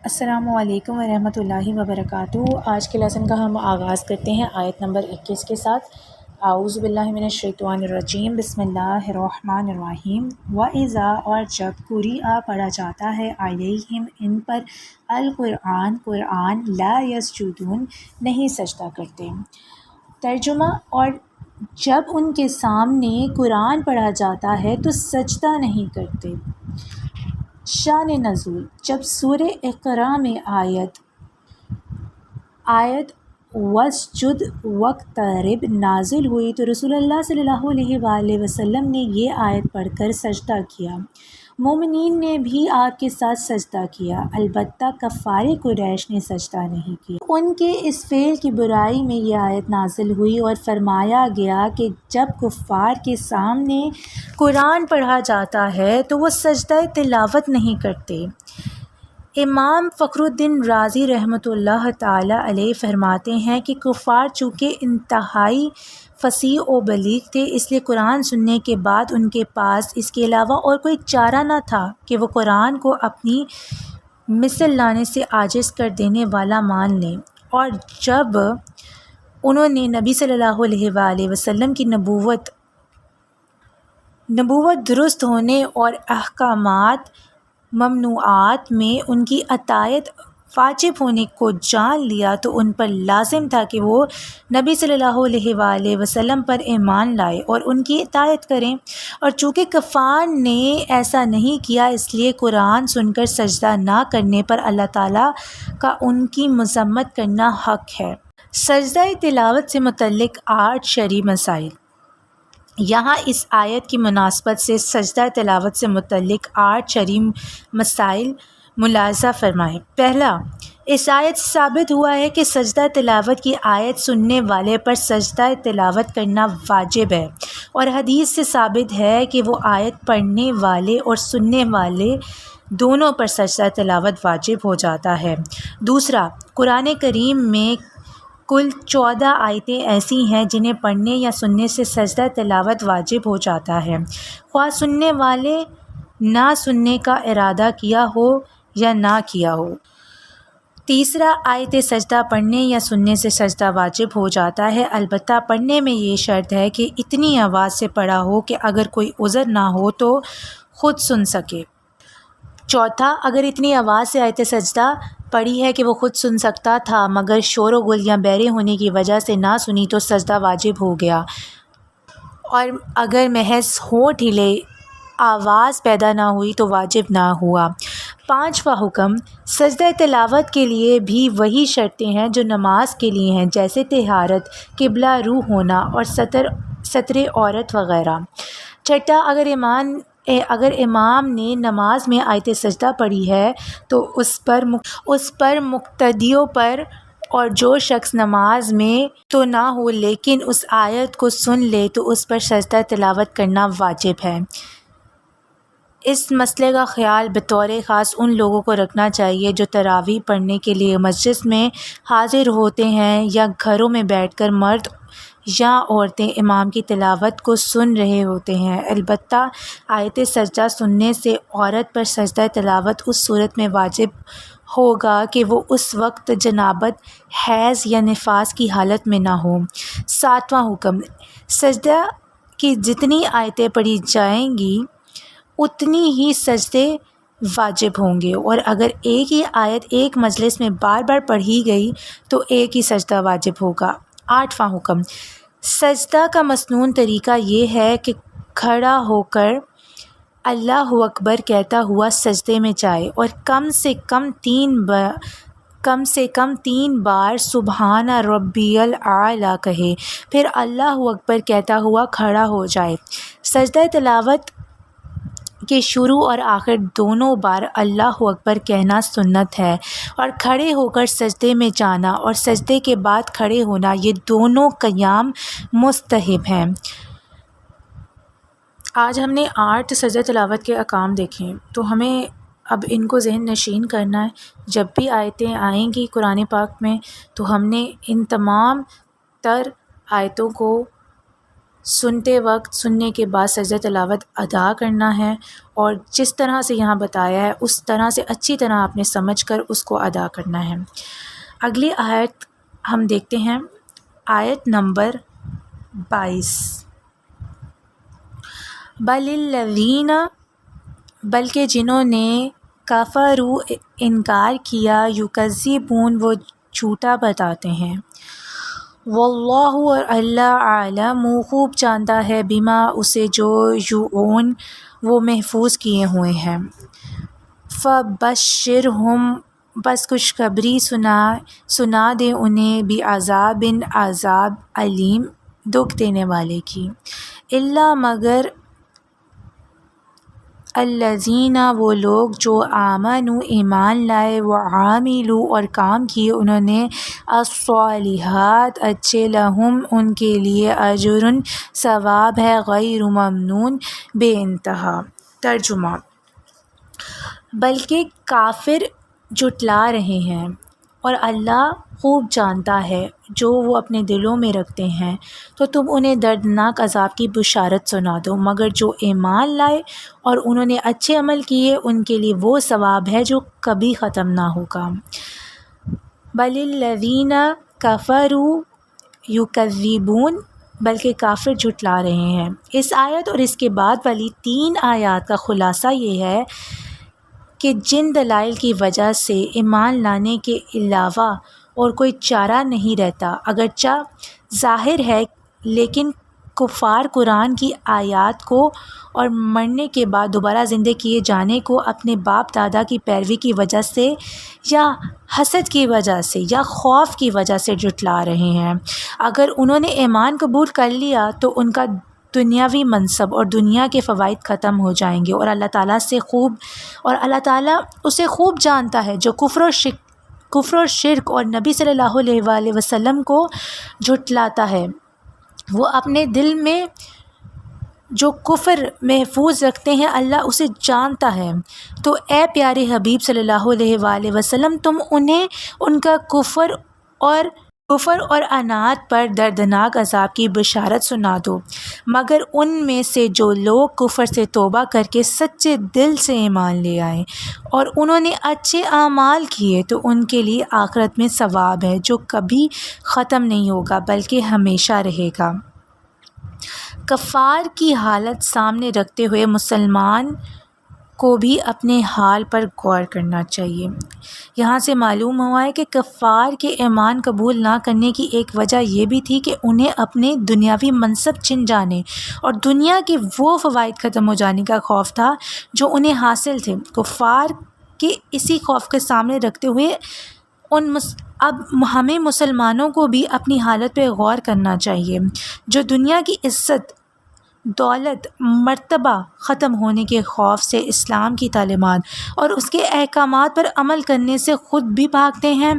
السلام علیکم ورحمۃ اللہ وبرکاتہ۔ آج کے لیسن کا ہم آغاز کرتے ہیں آیت نمبر 21 کے ساتھ۔ اعوذ باللہ من الشیطان الرجیم، بسم اللہ الرحمن الرحیم۔ وَإِذَا اور جب قُرِئَ پڑھا جاتا ہے علیہم ان پر قرآن لا یسجدون نہیں سجدہ کرتے۔ ترجمہ: اور جب ان کے سامنے قرآن پڑھا جاتا ہے تو سجدہ نہیں کرتے۔ شان نزول: جب سورہ اقرا میں آیت وَاسْجُدْ وَاقْتَرِب نازل ہوئی تو رسول اللہ صلی اللہ علیہ وآلہ وسلم نے یہ آیت پڑھ کر سجدہ کیا۔ مومنین نے بھی آپ کے ساتھ سجدہ کیا، البتہ کفار قریش نے سجدہ نہیں کیا۔ ان کے اس فعل کی برائی میں یہ آیت نازل ہوئی اور فرمایا گیا کہ جب کفار کے سامنے قرآن پڑھا جاتا ہے تو وہ سجدہ تلاوت نہیں کرتے۔ امام فخر الدین رازی رحمۃ اللہ تعالی علیہ فرماتے ہیں کہ کفار چونکہ انتہائی فصیح و بلیغ تھے، اس لیے قرآن سننے کے بعد ان کے پاس اس کے علاوہ اور کوئی چارہ نہ تھا کہ وہ قرآن کو اپنی مثل لانے سے عاجز کر دینے والا مان لیں، اور جب انہوں نے نبی صلی اللہ علیہ وآلہ وسلم کی نبوت درست ہونے اور احکامات ممنوعات میں ان کی اطاعت واجب ہونے کو جان لیا تو ان پر لازم تھا کہ وہ نبی صلی اللہ علیہ وآلہ وسلم پر ایمان لائے اور ان کی اطاعت کریں، اور چونکہ کفار نے ایسا نہیں کیا اس لیے قرآن سن کر سجدہ نہ کرنے پر اللہ تعالیٰ کا ان کی مذمت کرنا حق ہے۔ سجدہ تلاوت سے متعلق 8 شرعی مسائل۔ یہاں اس آیت کی مناسبت سے سجدہ تلاوت سے متعلق 8 شرعی مسائل ملاحظہ فرمائیں۔ پہلا، اس آیت سے ثابت ہوا ہے کہ سجدہ تلاوت کی آیت سننے والے پر سجدہ تلاوت کرنا واجب ہے، اور حدیث سے ثابت ہے کہ وہ آیت پڑھنے والے اور سننے والے دونوں پر سجدہ تلاوت واجب ہو جاتا ہے۔ دوسرا، قرآن کریم میں کل 14 آیتیں ایسی ہیں جنہیں پڑھنے یا سننے سے سجدہ تلاوت واجب ہو جاتا ہے، خواہ سننے والے نہ سننے کا ارادہ کیا ہو یا نہ کیا ہو۔ تیسرا، آیت سجدہ پڑھنے یا سننے سے سجدہ واجب ہو جاتا ہے، البتہ پڑھنے میں یہ شرط ہے کہ اتنی آواز سے پڑھا ہو کہ اگر کوئی عذر نہ ہو تو خود سن سکے۔ چوتھا، اگر اتنی آواز سے آیت سجدہ پڑھی ہے کہ وہ خود سن سکتا تھا مگر شور و غل یا بہرے ہونے کی وجہ سے نہ سنی تو سجدہ واجب ہو گیا، اور اگر محض ہونٹ ہلے آواز پیدا نہ ہوئی تو واجب نہ ہوا۔ پانچواں حکم، سجدہ تلاوت کے لیے بھی وہی شرطیں ہیں جو نماز کے لیے ہیں، جیسے طہارت، قبلہ رو ہونا اور ستر عورت وغیرہ۔ چھٹا، اگر امام نے نماز میں آیت سجدہ پڑھی ہے تو اس پر مقتدیوں پر اور جو شخص نماز میں تو نہ ہو لیکن اس آیت کو سن لے تو اس پر سجدہ تلاوت کرنا واجب ہے۔ اس مسئلے کا خیال بطور خاص ان لوگوں کو رکھنا چاہیے جو تراویح پڑھنے کے لیے مسجد میں حاضر ہوتے ہیں یا گھروں میں بیٹھ کر مرد یا عورتیں امام کی تلاوت کو سن رہے ہوتے ہیں۔ البتہ آیت سجدہ سننے سے عورت پر سجدہ تلاوت اس صورت میں واجب ہوگا کہ وہ اس وقت جنابت، حیض یا نفاس کی حالت میں نہ ہو۔ ساتواں حکم، سجدہ کی جتنی آیتیں پڑھی جائیں گی اتنی ہی سجدے واجب ہوں گے، اور اگر ایک ہی آیت ایک مجلس میں بار بار پڑھی گئی تو ایک ہی سجدہ واجب ہوگا۔ آٹھواں حکم، سجدہ کا مسنون طریقہ یہ ہے کہ کھڑا ہو کر اللہ اکبر کہتا ہوا سجدے میں جائے اور کم سے کم 3 بار سبحان ربی الاعلیٰ کہے، پھر اللہ اکبر کہتا ہوا کھڑا ہو جائے۔ سجدہ تلاوت کے شروع اور آخر دونوں بار اللہ اکبر کہنا سنت ہے، اور کھڑے ہو کر سجدے میں جانا اور سجدے کے بعد کھڑے ہونا یہ دونوں قیام مستحب ہیں۔ آج ہم نے 8 سجدہ تلاوت کے احکام دیکھے، تو ہمیں اب ان کو ذہن نشین کرنا ہے۔ جب بھی آیتیں آئیں گی قرآن پاک میں تو ہم نے ان تمام تر آیتوں کو سنتے وقت سننے کے بعد سجدہ تلاوت ادا کرنا ہے، اور جس طرح سے یہاں بتایا ہے اس طرح سے اچھی طرح آپ نے سمجھ کر اس کو ادا کرنا ہے۔ اگلی آیت ہم دیکھتے ہیں، آیت نمبر 22۔ بل الذین، بلکہ جنہوں نے کفروا انکار کیا، یکذبون وہ جھوٹا بتاتے ہیں، واللہ اور اللہ عالم خوب جانتا ہے، بما اسے جو یوعون وہ محفوظ کیے ہوئے ہیں، فبشرہم بس خوشخبری سنا دے انہیں، بعذاب عذاب علیم دکھ دینے والے کی، الا مگر الذین وہ لوگ جو آمنوا ایمان لائے، وعاملوا اور کام کیے انہوں نے، الصالحات اچھے، لہم ان کے لیے اجر ثواب ہے، غیر ممنون بے انتہا۔ ترجمہ، بلکہ کافر جھٹلا رہے ہیں اور اللہ خوب جانتا ہے جو وہ اپنے دلوں میں رکھتے ہیں، تو تم انہیں دردناک عذاب کی بشارت سنا دو، مگر جو ایمان لائے اور انہوں نے اچھے عمل کیے ان کے لیے وہ ثواب ہے جو کبھی ختم نہ ہوگا۔ بل الذین کفروا یکذبون، بلکہ کافر جھٹلا رہے ہیں۔ اس آیت اور اس کے بعد والی 3 آیات کا خلاصہ یہ ہے کہ جن دلائل کی وجہ سے ایمان لانے کے علاوہ اور کوئی چارہ نہیں رہتا، اگرچہ ظاہر ہے، لیکن کفار قرآن کی آیات کو اور مرنے کے بعد دوبارہ زندہ کیے جانے کو اپنے باپ دادا کی پیروی کی وجہ سے یا حسد کی وجہ سے یا خوف کی وجہ سے جھٹلا رہے ہیں۔ اگر انہوں نے ایمان قبول کر لیا تو ان کا دنیاوی منصب اور دنیا کے فوائد ختم ہو جائیں گے، اور اللہ تعالیٰ اسے خوب جانتا ہے جو کفر و شرک اور نبی صلی اللہ علیہ وآلہ وسلم کو جھٹلاتا ہے، وہ اپنے دل میں جو کفر محفوظ رکھتے ہیں اللہ اسے جانتا ہے۔ تو اے پیارے حبیب صلی اللہ علیہ وآلہ وسلم، تم انہیں ان کا کفر اور عناد پر دردناک عذاب کی بشارت سنا دو، مگر ان میں سے جو لوگ کفر سے توبہ کر کے سچے دل سے ایمان لے آئے اور انہوں نے اچھے اعمال کیے تو ان کے لیے آخرت میں ثواب ہے جو کبھی ختم نہیں ہوگا بلکہ ہمیشہ رہے گا۔ کفار کی حالت سامنے رکھتے ہوئے مسلمان کو بھی اپنے حال پر غور کرنا چاہیے۔ یہاں سے معلوم ہوا ہے کہ کفار کے ایمان قبول نہ کرنے کی ایک وجہ یہ بھی تھی کہ انہیں اپنے دنیاوی منصب چھن جانے اور دنیا کے وہ فوائد ختم ہو جانے کا خوف تھا جو انہیں حاصل تھے۔ کفار کے اسی خوف کے سامنے رکھتے ہوئے اب ہمیں مسلمانوں کو بھی اپنی حالت پہ غور کرنا چاہیے، جو دنیا کی عزت، دولت، مرتبہ ختم ہونے کے خوف سے اسلام کی تعلیمات اور اس کے احکامات پر عمل کرنے سے خود بھی بھاگتے ہیں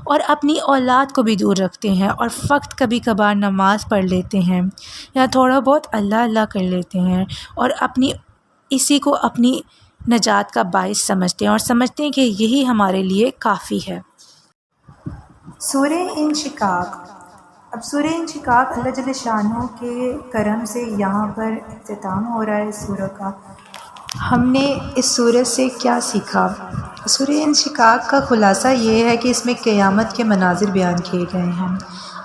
اور اپنی اولاد کو بھی دور رکھتے ہیں، اور فقط کبھی کبھار نماز پڑھ لیتے ہیں یا تھوڑا بہت اللہ کر لیتے ہیں اور اسی کو اپنی نجات کا باعث سمجھتے ہیں اور سمجھتے ہیں کہ یہی ہمارے لیے کافی ہے۔ سورہ انشقاق۔ اب سورہ انشقاق اللہ جل شانہ کے کرم سے یہاں پر اختتام ہو رہا ہے اس سورہ کا۔ ہم نے اس سورت سے کیا سیکھا؟ سورہ انشقاق کا خلاصہ یہ ہے کہ اس میں قیامت کے مناظر بیان کیے گئے ہیں،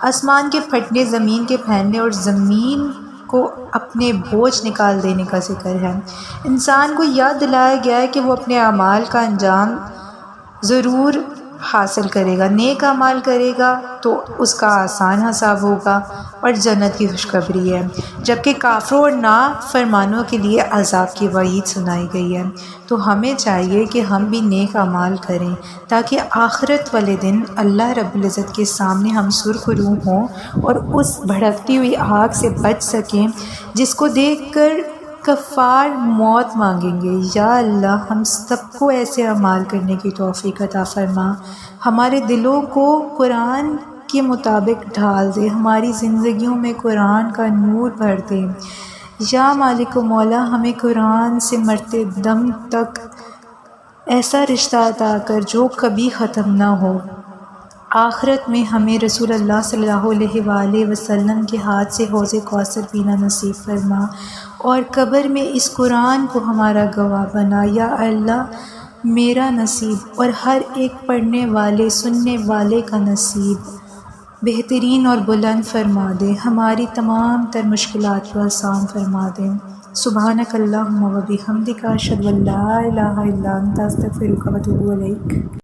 آسمان کے پھٹنے، زمین کے پھیلنے اور زمین کو اپنے بوجھ نکال دینے کا ذکر ہے۔ انسان کو یاد دلایا گیا ہے کہ وہ اپنے اعمال کا انجام ضرور حاصل کرے گا، نیک اعمال کرے گا تو اس کا آسان حساب ہوگا اور جنت کی خوشخبری ہے، جبکہ کافروں اور نافرمانوں کے لیے عذاب کی وعید سنائی گئی ہے۔ تو ہمیں چاہیے کہ ہم بھی نیک اعمال کریں تاکہ آخرت والے دن اللہ رب العزت کے سامنے ہم سرخ روح ہوں اور اس بھڑکتی ہوئی آگ سے بچ سکیں جس کو دیکھ کر کفار موت مانگیں گے۔ یا اللہ ہم سب کو ایسے اعمال کرنے کی توفیق عطا فرما، ہمارے دلوں کو قرآن کے مطابق ڈھال دے، ہماری زندگیوں میں قرآن کا نور بھر دے۔ یا مالک و مولا ہمیں قرآن سے مرتے دم تک ایسا رشتہ عطا کر جو کبھی ختم نہ ہو۔ آخرت میں ہمیں رسول اللہ صلی اللہ علیہ وآلہ وسلم کے ہاتھ سے حوض کوثر پینا نصیب فرما، اور قبر میں اس قرآن کو ہمارا گواہ بنا۔ یا اللہ میرا نصیب اور ہر ایک پڑھنے والے سننے والے کا نصیب بہترین اور بلند فرما دے، ہماری تمام تر مشکلات کو آسان فرما دے۔ سبحانک اللہم و بحمدک، اشہد ان لا الہ الا انت، استغفرک و اتوب الیک۔